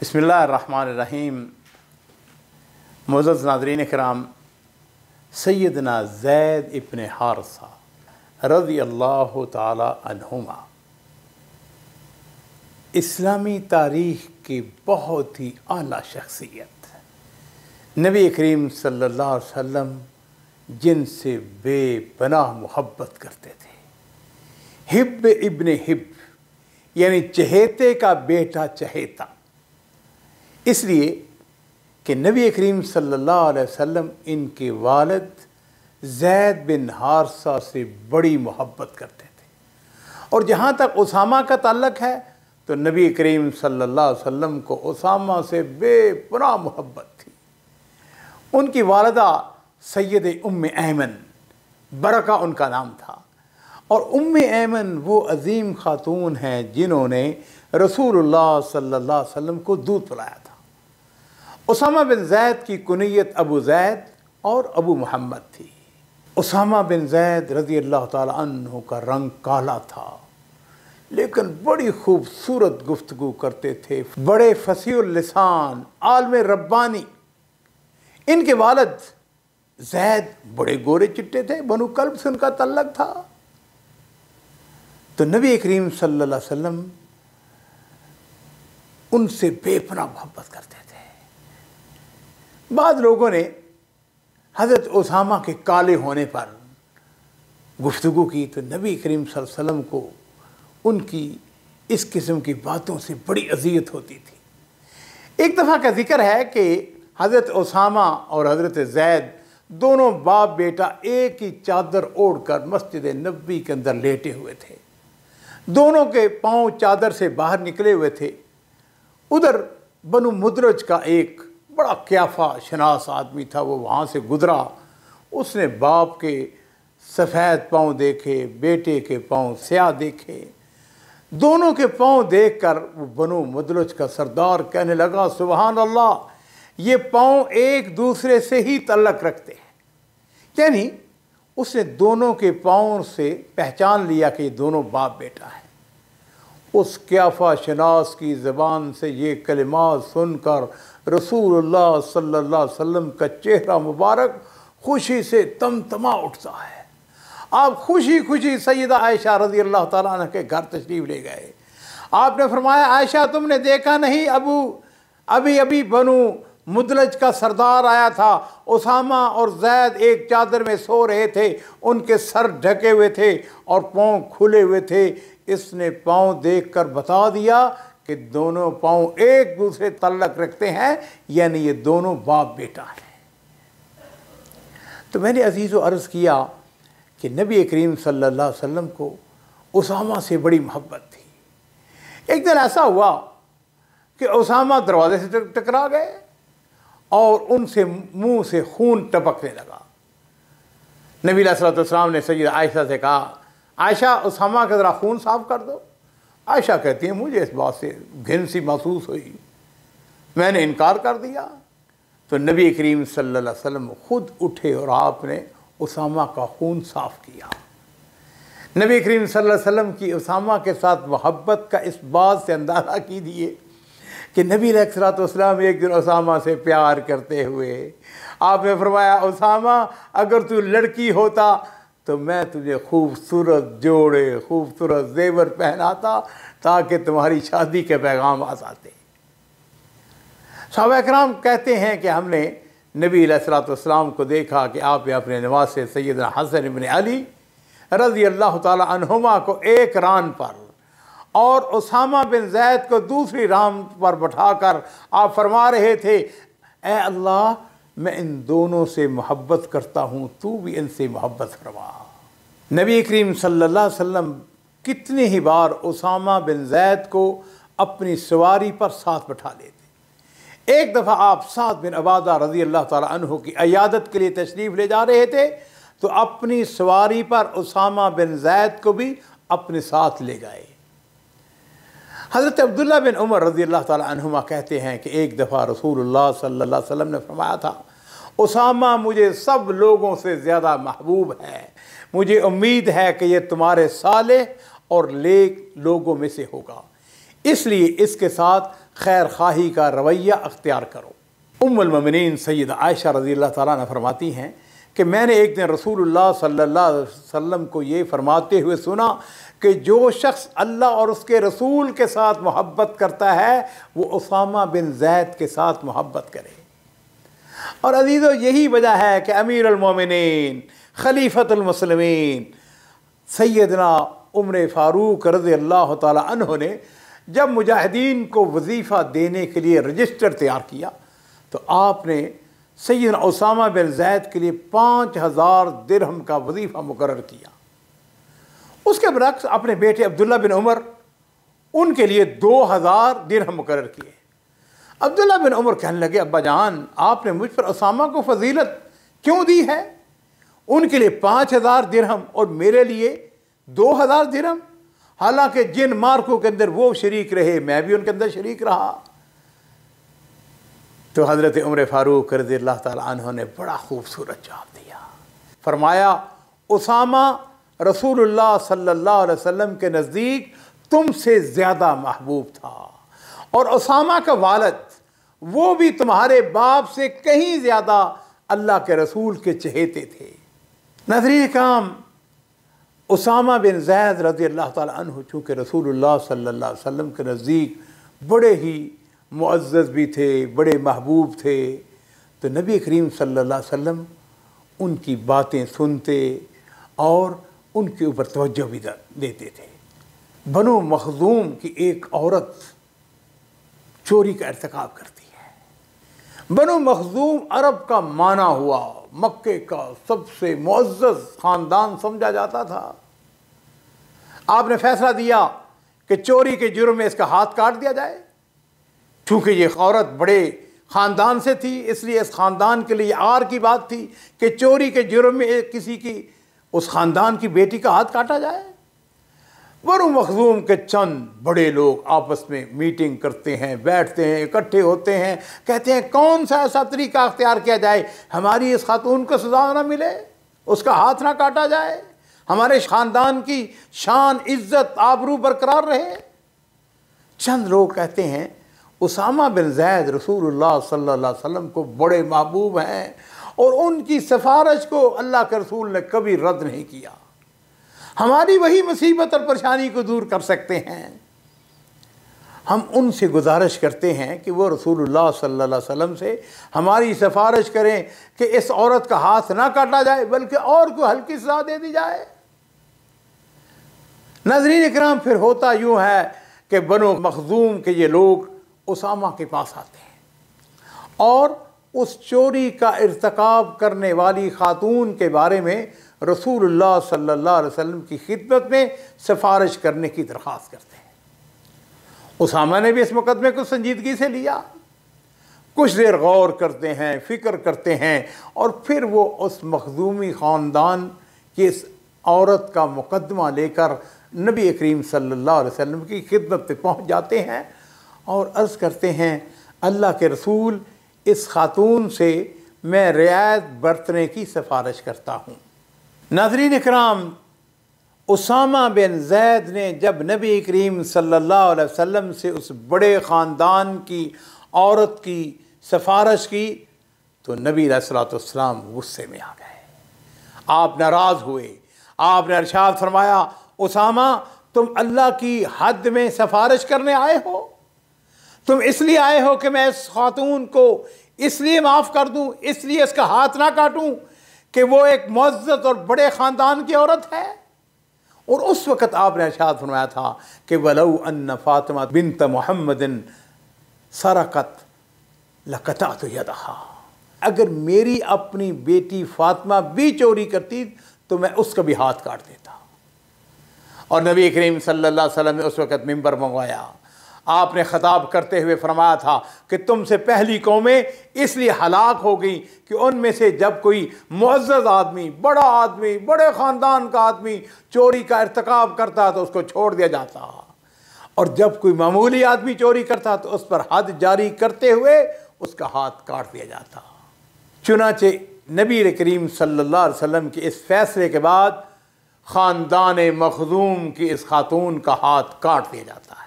बिस्मिल्लाहिर्रहमानिर्रहीम। मुअज़्ज़ज़ नाज़रीन किराम, सैयदना ज़ैद इब्न हारिसा रज़ियल्लाहु ताला अन्हुमा इस्लामी तारीख़ की बहुत ही आला शख्सियत, नबी करीम सल्लल्लाहु अलैहि वसल्लम जिनसे बेपनाह मोहब्बत करते थे। हिब्ब इब्न हिब्ब यानी चहेते का बेटा चहेता, इसलिए कि नबी करीम सल्लल्लाहु अलैहि वसल्लम इनके वालिद ज़ैद बिन हारिसा से बड़ी मोहब्बत करते थे। और जहाँ तक उसामा का ताल्लुक़ है तो नबी करीम सल्लल्लाहु अलैहि वसल्लम को उसामा से बेपनाह मोहब्बत थी। उनकी वालिदा सैयद उम्मे ऐमन बरका उनका नाम था, और उम्मे ऐमन वो अजीम खातून हैं जिन्होंने रसूलुल्लाह सल्लल्लाहु अलैहि वसल्लम को दूध पिलाया था। उसामा बिन ज़ैद की कुनियत अबू ज़ैद और अबू मोहम्मद थी। उसामा बिन ज़ैद रज़ियल्लाहु ताला अन्हु का रंग काला था, लेकिन बड़ी खूबसूरत गुफ्तगू करते थे, बड़े फसीहुल लिसान, आलम रब्बानी। इनके वालिद ज़ैद बड़े गोरे चिट्टे थे, बनु कल्ब से उनका तल्लक था। तो नबी करीम सल्लल्लाहु अलैहि वसल्लम उनसे बेपनाह मोहब्बत करते थे। बाद लोगों ने हज़रत उसामा के काले होने पर गुफ्तगू की तो नबी करीम सल्लल्लाहु अलैहि वसल्लम को उनकी इस किस्म की बातों से बड़ी अज़ियत होती थी। एक दफ़ा का जिक्र है कि हज़रत उसामा और हज़रत ज़ैद दोनों बाप बेटा एक ही चादर ओढ़कर मस्जिद नबवी के अंदर लेटे हुए थे। दोनों के पाँव चादर से बाहर निकले हुए थे। उधर बनु मुदरज का एक बड़ा क्याफा शनास आदमी था, वो वहाँ से गुज़रा। उसने बाप के सफ़ेद पाँव देखे, बेटे के पाँव स्याह देखे। दोनों के पाँव देखकर वो बनु मुदरज का सरदार कहने लगा, सुबहान अल्लाह, ये पाँव एक दूसरे से ही तल्लक रखते हैं। यानी उसने दोनों के पाँव से पहचान लिया कि ये दोनों बाप बेटा है। उस क्याफा शनास की ज़बान से ये कलिमात सुनकर रसूलुल्लाह सल्लल्लाहु अलैहि वसल्लम का चेहरा मुबारक खुशी से तमतमा उठता है। आप खुशी खुशी सैयदा आयशा रज़ियल्लाहु ताला अन्हा के घर तशरीफ़ ले गए। आपने फरमाया, आयशा तुमने देखा नहीं, अभी अभी बनु मुदलज का सरदार आया था। उसामा और ज़ैद एक चादर में सो रहे थे, उनके सर ढके हुए थे और पाँव खुले हुए थे। इसने पाँव देखकर बता दिया कि दोनों पाँव एक दूसरे तल्लक रखते हैं, यानी ये दोनों बाप बेटा हैं। तो मैंने अजीज़ो अर्ज़ किया कि नबी करीम सल्लल्लाहु अलैहि वसल्लम को उसामा से बड़ी मोहब्बत थी। एक दिन ऐसा हुआ कि उसामा दरवाजे से टकरा गए और उनसे मुंह से खून टपकने लगा। नबी अलैहिस्सलातु वस्सलाम ने सैयदा आयशा से कहा, आयशा उसामा का ज़रा खून साफ़ कर दो। आयशा कहती है, मुझे इस बात से घिन सी महसूस हुई, मैंने इनकार कर दिया। तो नबी करीम सल्लल्लाहु अलैहि वसल्लम खुद उठे और आपने उसामा का खून साफ़ किया। नबी करीम सल्लल्लाहु अलैहि वसल्लम की उसामा के साथ मोहब्बत का इस बात से अंदाज़ा कीजिए कि नबी अलैहिस्सलातु वस्सलाम एक दिन उसामा से प्यार करते हुए आपने फरमाया, उसामा अगर तू लड़की होता तो मैं तुझे खूबसूरत जोड़े, खूबसूरत जेवर पहनाता ताकि तुम्हारी शादी के पैगाम आ जाते। सहाबा किराम कहते हैं कि हमने नबी अलैहिस्सलातु वस्सलाम को देखा कि आप अपने नवाज से सैयदना हसन इब्न अली रज़ियल्लाहु ताला अन्हुमा को एक रान पर और उसामा बिन ज़ैद को दूसरी रान पर बैठाकर आप फरमा रहे थे, ए अल्लाह, मैं इन दोनों से मोहब्बत करता हूँ, तू भी इनसे मोहब्बत फरमा। नबी करीम सल्लल्लाहु अलैहि वसल्लम कितनी ही बार उसामा बिन ज़ैद को अपनी सवारी पर साथ बैठा लेते। एक दफ़ा आप साद बिन अबादा रज़ियल्लाहु ताला अन्हु की अयादत के लिए तशरीफ़ ले जा रहे थे, तो अपनी सवारी पर उसामा बिन ज़ैद को भी अपने साथ ले गए। हज़रत अब्दुल्ला बिन उमर रज़ियल्लाहु ताला अन्हुमा कहते हैं कि एक दफ़ा रसूलुल्लाह सल्लल्लाहु अलैहि वसल्लम ने फरमाया था, उसामा मुझे सब लोगों से ज़्यादा महबूब है, मुझे उम्मीद है कि ये तुम्हारे साले और नेक लोगों में से होगा। इसलिए इसके साथ खैर खाही का रवैया अख्तियार करो। उम्मुल मोमिनीन सैयदा आयशा रज़ियल्लाहु ताला अन्हा फरमाती हैं कि मैंने एक दिन रसूलुल्लाह सल्लल्लाहु अलैहि वसल्लम को ये फरमाते हुए सुना कि जो शख्स अल्लाह और उसके रसूल के साथ मोहब्बत करता है वो उसामा बिन ज़ैद के साथ मोहब्बत करे। और अज़ीज़ो, यही वजह है कि अमीरुल मोमिनीन खलीफतुल मुस्लिमीन सैयदना उमर फ़ारूक रज़ियल्लाहु ताला अन्हु ने जब मुजाहिदीन को वजीफ़ा देने के लिए रजिस्टर तैयार किया तो आपने सैयदना उसामा बिन ज़ैद के लिए 5000 दिरहम का वजीफ़ा मुकर्रर किया। उसके बरक्स अपने बेटे अब्दुल्ला बिन उमर उनके लिए 2000 दिरहम मुकर्रर किए। अब्दुल्ला बिन उमर कहने लगे, अब्बा जान, आपने मुझ पर उसामा को फजीलत क्यों दी है? उनके लिए 5000 दिरहम और मेरे लिए 2000 दिरहम, हालांकि जिन मार्कों के अंदर वो शरीक रहे मैं भी उनके अंदर शरीक रहा। तो हज़रत उमर फ़ारूक रज़ियल्लाहु ताला अन्हु ने बड़ा खूबसूरत जवाब दिया। फरमाया, उसामा रसूलुल्लाह सल्लल्लाहु अलैहि वसल्लम के नज़दीक तुमसे ज़्यादा महबूब था और उसामा का वालिद वो भी तुम्हारे बाप से कहीं ज़्यादा अल्लाह के रसूल के चहेते थे। नाज़रीन किराम, उसामा बिन ज़ैद रज़ियल्लाहु ताला अन्हु चूँकि रसूलुल्लाह सल्लल्लाहु अलैहि वसल्लम के नज़दीक बड़े ही मुअज़्ज़ज़ भी थे, बड़े महबूब थे, तो नबी करीम सल्लल्लाहु अलैहि वसल्लम उनकी बातें सुनते और उनके ऊपर तवज्जो भी देते थे। बनु मखज़ूम की एक औरत चोरी का इर्तिकाब करती है। बनु मखज़ूम अरब का माना हुआ मक्के का सबसे मुअज़्ज़ज़ ख़ानदान समझा जाता था। आपने फैसला दिया कि चोरी के जुर्म में इसका हाथ काट दिया जाए। चूँकि ये औरत बड़े ख़ानदान से थी इसलिए इस ख़ानदान के लिए आर की बात थी कि चोरी के जुर्म में किसी की उस ख़ानदान की बेटी का हाथ काटा जाए। बनु मखज़ूम के चंद बड़े लोग आपस में मीटिंग करते हैं, बैठते हैं, इकट्ठे होते हैं, कहते हैं कौन सा ऐसा तरीका अख्तियार किया जाए हमारी इस खातून को सजा ना मिले, उसका हाथ ना काटा जाए, हमारे ख़ानदान की शान, इज़्ज़त, आबरू बरकरार रहे। चंद लोग कहते हैं उसामा बिन ज़ैद रसूलुल्लाह सल्लल्लाहु अलैहि वसल्लम को बड़े महबूब हैं और उनकी सिफारिश को अल्लाह के रसूल ने कभी रद्द नहीं किया, हमारी वही मुसीबत और परेशानी को दूर कर सकते हैं। हम उनसे गुजारिश करते हैं कि वो रसूलुल्लाह सल्लल्लाहु अलैहि वसल्लम से हमारी सिफारिश करें कि इस औरत का हाथ ना काटा जाए बल्कि और को हल्की सज़ा दे दी जाए। नाज़रीन इकराम, फिर होता यूँ है कि बनु मखज़ूम के ये लोग उसामा के पास आते हैं और उस चोरी का इर्तिकाब करने वाली खातून के बारे में रसूलुल्लाह सल्लल्लाहु अलैहि वसल्लम की खिदमत में सिफारिश करने की दरख्वास्त करते हैं। उसामा ने भी इस मुकदमे को संजीदगी से लिया, कुछ देर गौर करते हैं, फ़िक्र करते हैं और फिर वो उस मखज़ूमी ख़ानदान की इस औरत का मुकदमा लेकर नबी करीम सल्लल्लाहु अलैहि वसल्लम की खिदमत पे पहुँच जाते हैं और अर्ज़ करते हैं, अल्लाह के रसूल, इस खातून से मैं रियायत बरतने की सिफारिश करता हूँ। नाज़रीन इकराम, उसामा बिन ज़ैद ने जब नबी करीम सल्लल्लाहु अलैहि वसल्लम से उस बड़े ख़ानदान की औरत की सिफारिश की तो नबी अलैहिस्सलातु वस्सलाम गुस्से में आ गए। आप नाराज़ हुए, आपने इरशाद फरमाया, उसामा, तुम अल्लाह की हद में सिफारिश करने आए हो? तुम इसलिए आए हो कि मैं इस खातून को इसलिए माफ़ कर दूँ, इसलिए इसका हाथ ना काटूँ कि वो एक मुअज़्ज़ज़ और बड़े ख़ानदान की औरत है? और उस वक़्त आपने इरशाद फरमाया था कि वलौ अन्न फ़ातिमा बिन्त मुहम्मदिन सरक़त लक़तअतु यदहा, अगर मेरी अपनी बेटी फ़ातिमा भी चोरी करती तो मैं उसका भी हाथ काट देता। और नबी करीम सल्लल्लाहु अलैहि वसल्लम ने उस वक़्त मिंबर मंगवाया। आपने ख़िताब करते हुए फरमाया था कि तुमसे पहली कौमें इसलिए हलाक हो गई कि उनमें से जब कोई मुअज़्ज़ज़ आदमी, बड़ा आदमी, बड़े ख़ानदान का आदमी चोरी का इर्तिकाब करता तो उसको छोड़ दिया जाता और जब कोई मामूली आदमी चोरी करता तो उस पर हद जारी करते हुए उसका हाथ काट दिया जाता। चुनाचे नबी करीम सल्लल्लाहु अलैहि वसल्लम के इस फैसले के बाद ख़ानदान मखज़ूम की इस खातून का हाथ काट दिया जाता है।